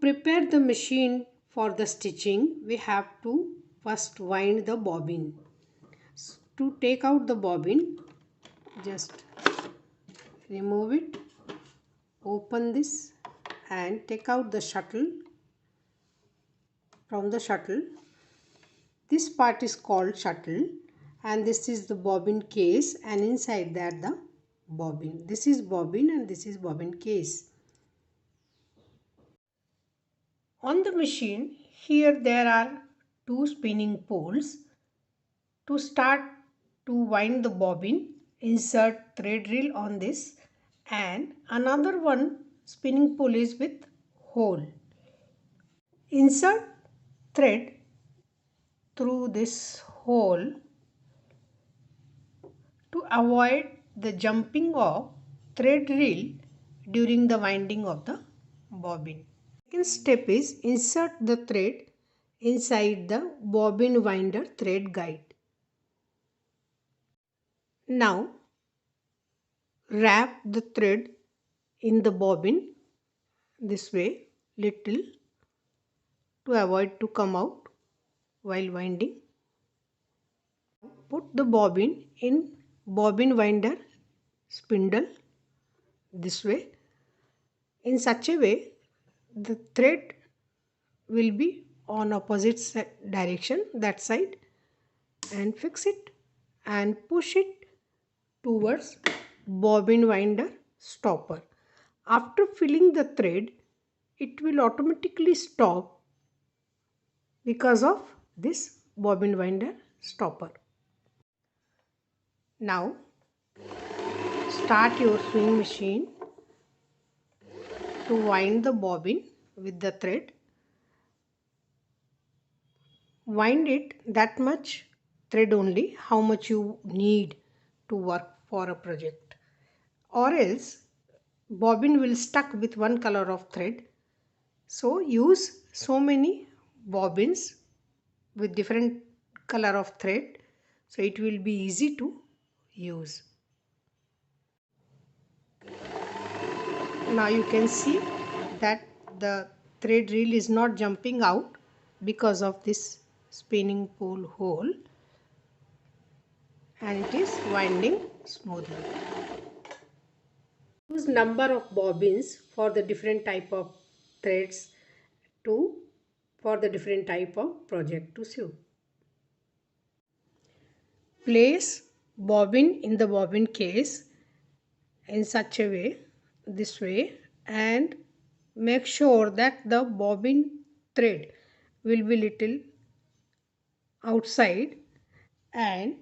prepare the machine for the stitching, we have to first wind the bobbin. To take out the bobbin, just remove it, open this and take out the shuttle from the shuttle. This part is called shuttle and this is the bobbin case, and inside that the bobbin. This is bobbin and this is bobbin case. On the machine, here there are two spinning poles. To start to wind the bobbin, insert thread reel on this, and another one spinning pole is with hole. Insert thread through this hole to avoid the jumping of thread reel during the winding of the bobbin. Second step is insert the thread inside the bobbin winder thread guide. Now wrap the thread in the bobbin this way little to avoid to come out while winding. Put the bobbin in bobbin winder spindle this way. In such a way the thread will be on opposite direction, that side, and fix it and push it towards bobbin winder stopper. After filling the thread, it will automatically stop because of this bobbin winder stopper. Now start your sewing machine to wind the bobbin with the thread. Wind it that much thread only, how much you need to work for a project, or else bobbin will stuck with one color of thread. So use so many bobbins with different color of thread, so it will be easy to use. Now you can see that the thread reel is not jumping out because of this spinning pole hole, and it is winding smoothly. Use number of bobbins for the different type of threads for the different type of project to sew. Place bobbin in the bobbin case in such a way, this way, and make sure that the bobbin thread will be little outside, and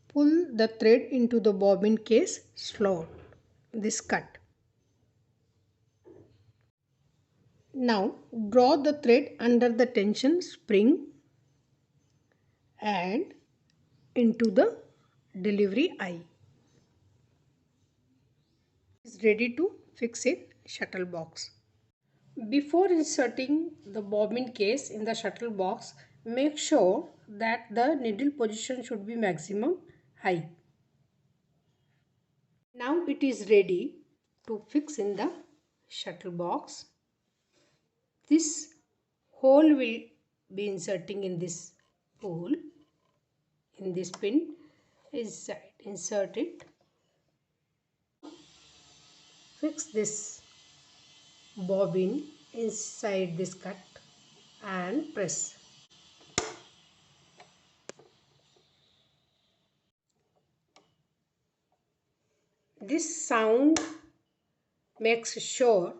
pull the thread into the bobbin case slot, this cut. Now draw the thread under the tension spring and into the delivery eye. Is ready to fix in shuttle box. Before inserting the bobbin case in the shuttle box, make sure that the needle position should be maximum high. Now it is ready to fix in the shuttle box. This hole will be inserting in this hole, in this pin. Insert it. Fix this bobbin inside this cut and press. This sound makes sure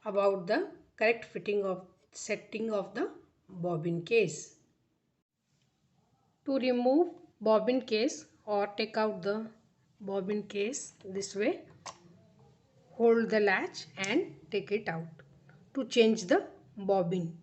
about the correct fitting of setting of the bobbin case. To remove bobbin case or take out the bobbin case this way, hold the latch and take it out to change the bobbin.